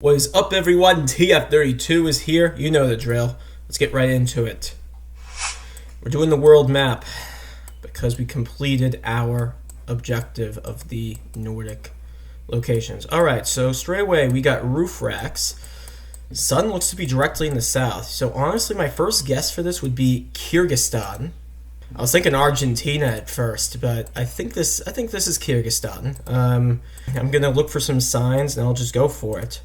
What is up, everyone? TF32 is here. You know the drill. Let's get right into it. We're doing the world map because we completed our objective of the Nordic locations. Alright, so straight away we got roof racks. Sun looks to be directly in the south. So honestly, my first guess for this would be Kyrgyzstan. I was thinking Argentina at first, but I think this is Kyrgyzstan. I'm gonna look for some signs and I'll just go for it.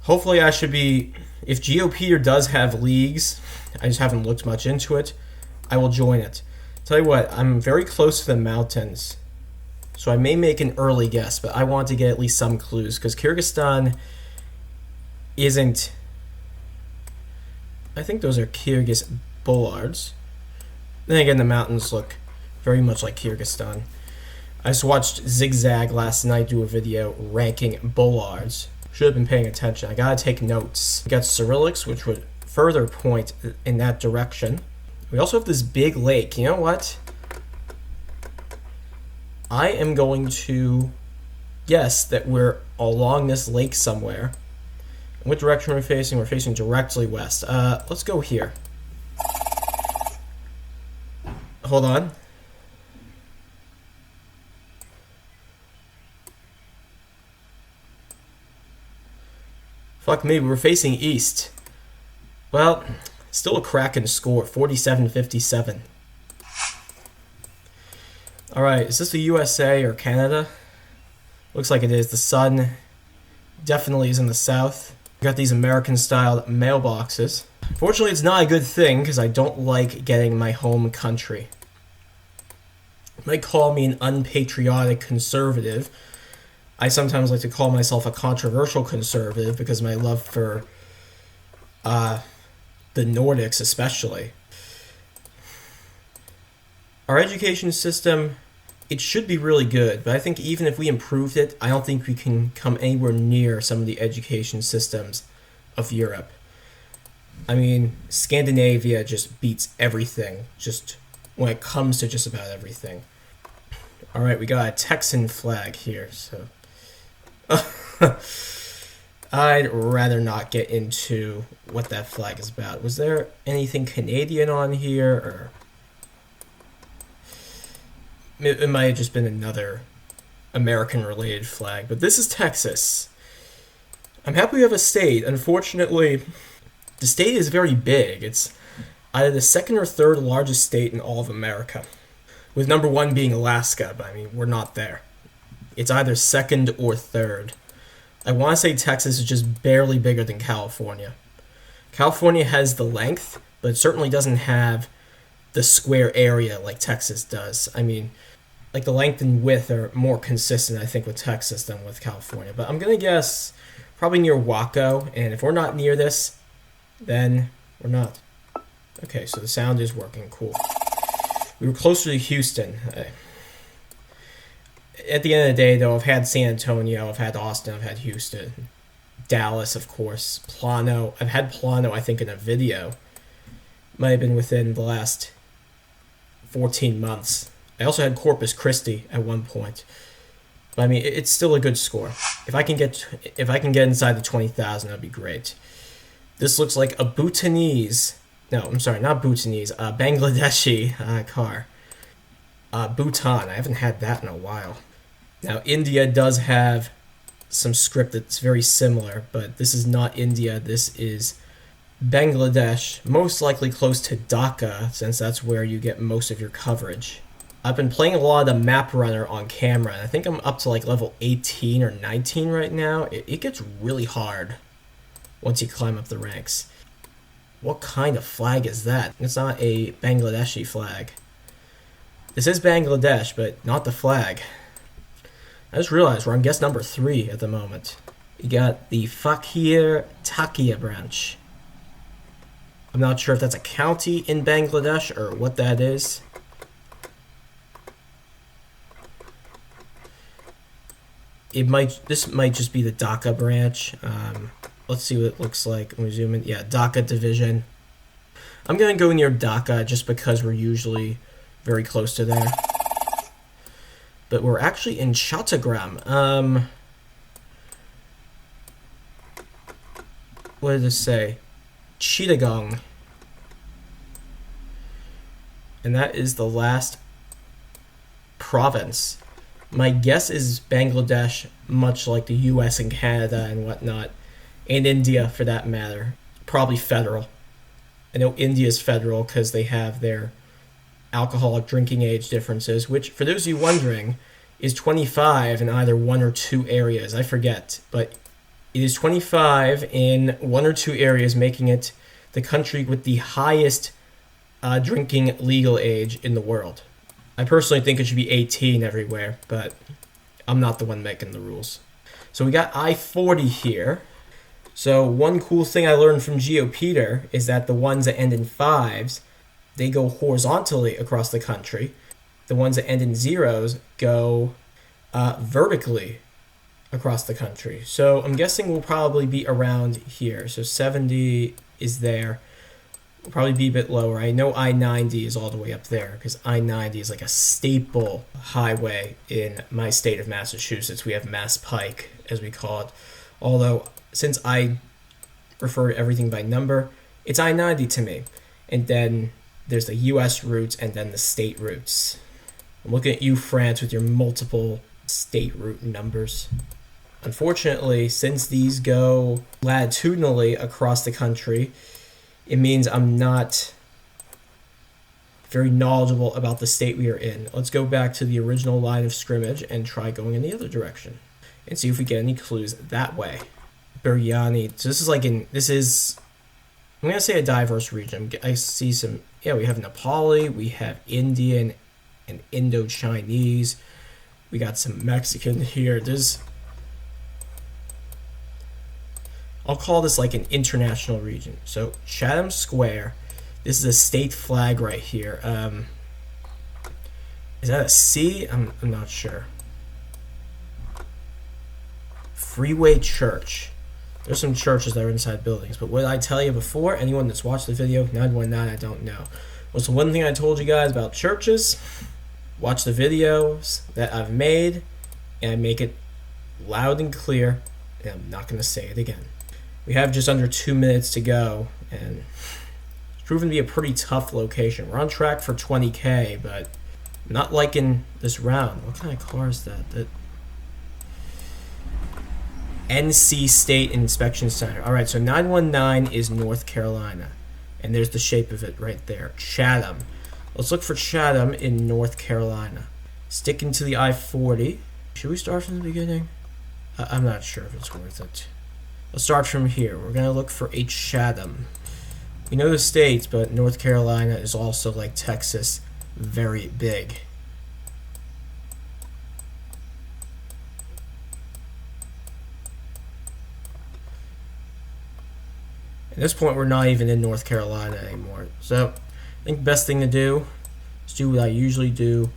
Hopefully I should be, if GeoGuessr does have leagues, I just haven't looked much into it, I will join it. Tell you what, I'm very close to the mountains, so I may make an early guess, but I want to get at least some clues, because Kyrgyzstan isn't, I think those are Kyrgyz bollards. Then again, the mountains look very much like Kyrgyzstan. I just watched Zigzag last night do a video ranking bollards. Should have been paying attention. I gotta take notes. We got Cyrillics, which would further point in that direction. We also have this big lake. You know what? I am going to guess that we're along this lake somewhere. And what direction are we facing? We're facing directly west. Let's go here. Hold on. Fuck me, we were facing east. Well, still a cracking score, 47-57. Alright, is this the USA or Canada? Looks like it is. The sun definitely is in the south. We got these American-style mailboxes. Fortunately, it's not a good thing, because I don't like getting my home country. You might call me an unpatriotic conservative. I sometimes like to call myself a controversial conservative because of my love for the Nordics especially. Our education system, it should be really good, but I think even if we improved it, I don't think we can come anywhere near some of the education systems of Europe. I mean, Scandinavia just beats everything, just when it comes to just about everything. Alright, we got a Texan flag here, so I'd rather not get into what that flag is about. Was there anything Canadian on here, or it might have just been another American-related flag, but this is Texas. I'm happy we have a state. Unfortunately, the state is very big. It's either the second or third largest state in all of America, with number one being Alaska, but I mean, we're not there. It's either second or third. I want to say Texas is just barely bigger than California. California has the length, but it certainly doesn't have the square area like Texas does. I mean, like the length and width are more consistent, I think, with Texas than with California. But I'm going to guess probably near Waco, and if we're not near this, then we're not. Okay, so the sound is working. Cool. We were closer to Houston. At the end of the day, though, I've had San Antonio, I've had Austin, I've had Houston, Dallas, of course, Plano. I've had Plano, I think, in a video. Might have been within the last 14 months. I also had Corpus Christi at one point. But I mean, it's still a good score. If I can get inside the 20,000, that'd be great. This looks like a Bhutanese. No, I'm sorry, not Bhutanese. Bangladeshi car. Bhutan. I haven't had that in a while. Now, India does have some script that's very similar, but this is not India. This is Bangladesh, most likely close to Dhaka, since that's where you get most of your coverage. I've been playing a lot of the map runner on camera, and I think I'm up to like level 18 or 19 right now. It gets really hard once you climb up the ranks. What kind of flag is that? It's not a Bangladeshi flag. This is Bangladesh, but not the flag. I just realized we're on guess number 3 at the moment. You got the Fakir Takia branch. I'm not sure if that's a county in Bangladesh or what that is. This might just be the Dhaka branch. Let's see what it looks like. Let me zoom in. Yeah, Dhaka division. I'm gonna go near Dhaka just because we're usually very close to there. But we're actually in Chattogram. What did it say? Chittagong. And that is the last province. My guess is Bangladesh, much like the US and Canada and whatnot, and India for that matter. Probably federal. I know India's federal because they have their alcoholic drinking age differences, which, for those of you wondering, is 25 in either one or two areas. I forget, but it is 25 in one or two areas, making it the country with the highest drinking legal age in the world. I personally think it should be 18 everywhere, but I'm not the one making the rules. So we got I-40 here. So one cool thing I learned from GeoPeter is that the ones that end in 5s, they go horizontally across the country. The ones that end in 0s go vertically across the country. So I'm guessing we'll probably be around here. So 70 is there. We'll probably be a bit lower. I know I-90 is all the way up there because I-90 is like a staple highway in my state of Massachusetts. We have Mass Pike, as we call it. Although, since I refer to everything by number, it's I-90 to me. And then there's the US routes and then the state routes. I'm looking at you, France, with your multiple state route numbers. Unfortunately, since these go latitudinally across the country, it means I'm not very knowledgeable about the state we are in. Let's go back to the original line of scrimmage and try going in the other direction and see if we get any clues that way. Biryani. So this is, I'm going to say a diverse region. I see some, we have Nepali, we have Indian and Indo-Chinese. We got some Mexican here. I'll call this like an international region. So Chatham Square, this is a state flag right here. Is that a C? I'm not sure. Freeway Church. There's some churches that are inside buildings, but what did I tell you before? Anyone that's watched the video, 919, I don't know. What's the one thing I told you guys about churches? Watch the videos that I've made, and I make it loud and clear, and I'm not going to say it again. We have just under 2 minutes to go, and it's proven to be a pretty tough location. We're on track for 20K, but I'm not liking this round. What kind of car is that? NC State Inspection Center. All right, so 919 is North Carolina, and there's the shape of it right there. Chatham. Let's look for Chatham in North Carolina. Sticking to the I-40. Should we start from the beginning? I'm not sure if it's worth it. Let's start from here. We're going to look for a Chatham. We know the states, but North Carolina is also, like Texas, very big. At this point, we're not even in North Carolina anymore. So, I think the best thing to do is do what I usually do.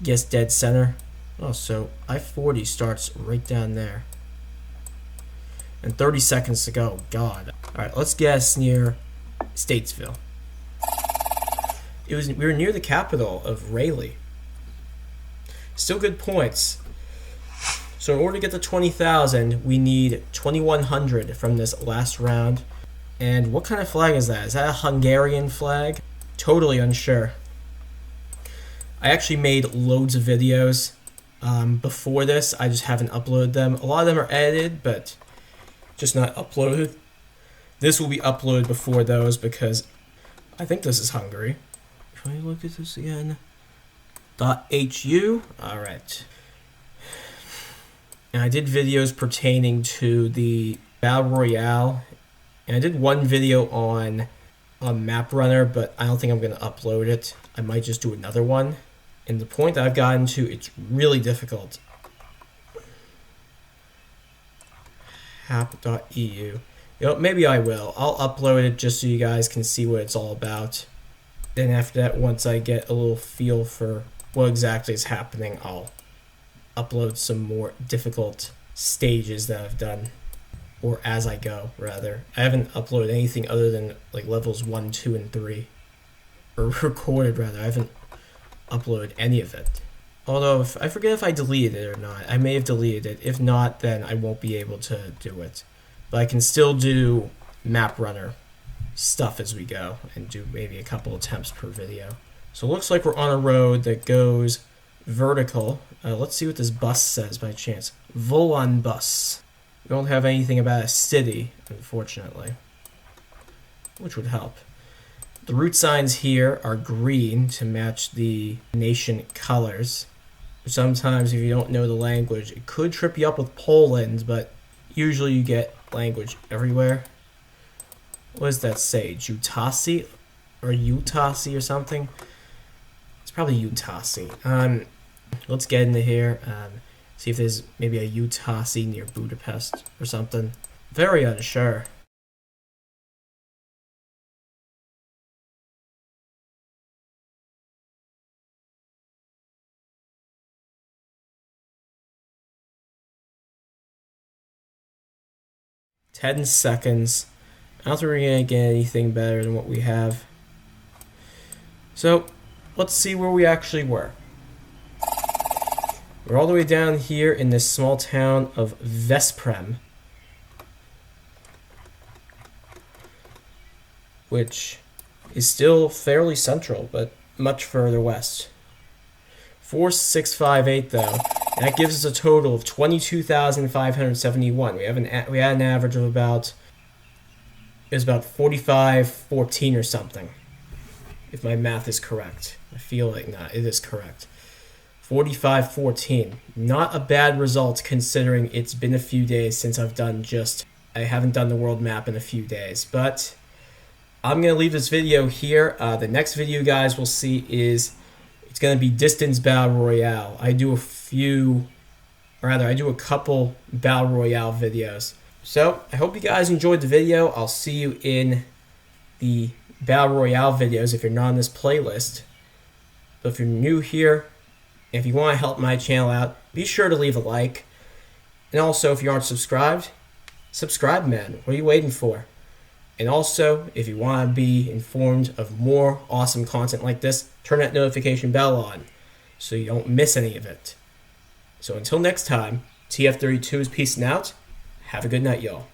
Guess dead center. Oh, so I-40 starts right down there. And 30 seconds to go. God. Alright, let's guess near Statesville. We were near the capital of Raleigh. Still good points. So in order to get to 20,000, we need 2,100 from this last round. And what kind of flag is that? Is that a Hungarian flag? Totally unsure. I actually made loads of videos before this. I just haven't uploaded them. A lot of them are edited, but just not uploaded. This will be uploaded before those because I think this is Hungary. If I look at this again. .hu. Alright. And I did videos pertaining to the Battle Royale. And I did one video on Map Runner, but I don't think I'm going to upload it. I might just do another one. And the point that I've gotten to, it's really difficult. Hap.eu. Maybe I will. I'll upload it just so you guys can see what it's all about. Then after that, once I get a little feel for what exactly is happening, I'll upload some more difficult stages that I've done. Or as I go, rather. I haven't uploaded anything other than like levels 1, 2, and 3. Or recorded, rather. I haven't uploaded any of it. Although, I forget if I deleted it or not. I may have deleted it. If not, then I won't be able to do it. But I can still do map runner stuff as we go and do maybe a couple attempts per video. So it looks like we're on a road that goes vertical. Let's see what this bus says by chance. Volan bus. We don't have anything about a city, unfortunately, which would help. The route signs here are green to match the nation colors. Sometimes if you don't know the language, it could trip you up with Poland, but usually you get language everywhere. What does that say? Jutasi? Or Utasi or something? It's probably Utasi. Let's get into here. See if there's maybe a Utasi near Budapest or something. Very unsure. Ten seconds. I don't think we're going to get anything better than what we have. So, let's see where we actually were. We're all the way down here in this small town of Vesprem, which is still fairly central, but much further west. 4658 though, and that gives us a total of 22,571. We had an average of about 4514 or something, if my math is correct. I feel like not. It is correct. 4514. Not a bad result considering it's been a few days since I haven't done the world map in a few days. But I'm going to leave this video here. The next video you guys will see it's going to be Distance Battle Royale. I do a couple Battle Royale videos. So, I hope you guys enjoyed the video. I'll see you in the Battle Royale videos if you're not on this playlist. But if you're new here, if you want to help my channel out, be sure to leave a like. And also, if you aren't subscribed, subscribe, man. What are you waiting for? And also, if you want to be informed of more awesome content like this, turn that notification bell on so you don't miss any of it. So until next time, TF32 is peacing out. Have a good night, y'all.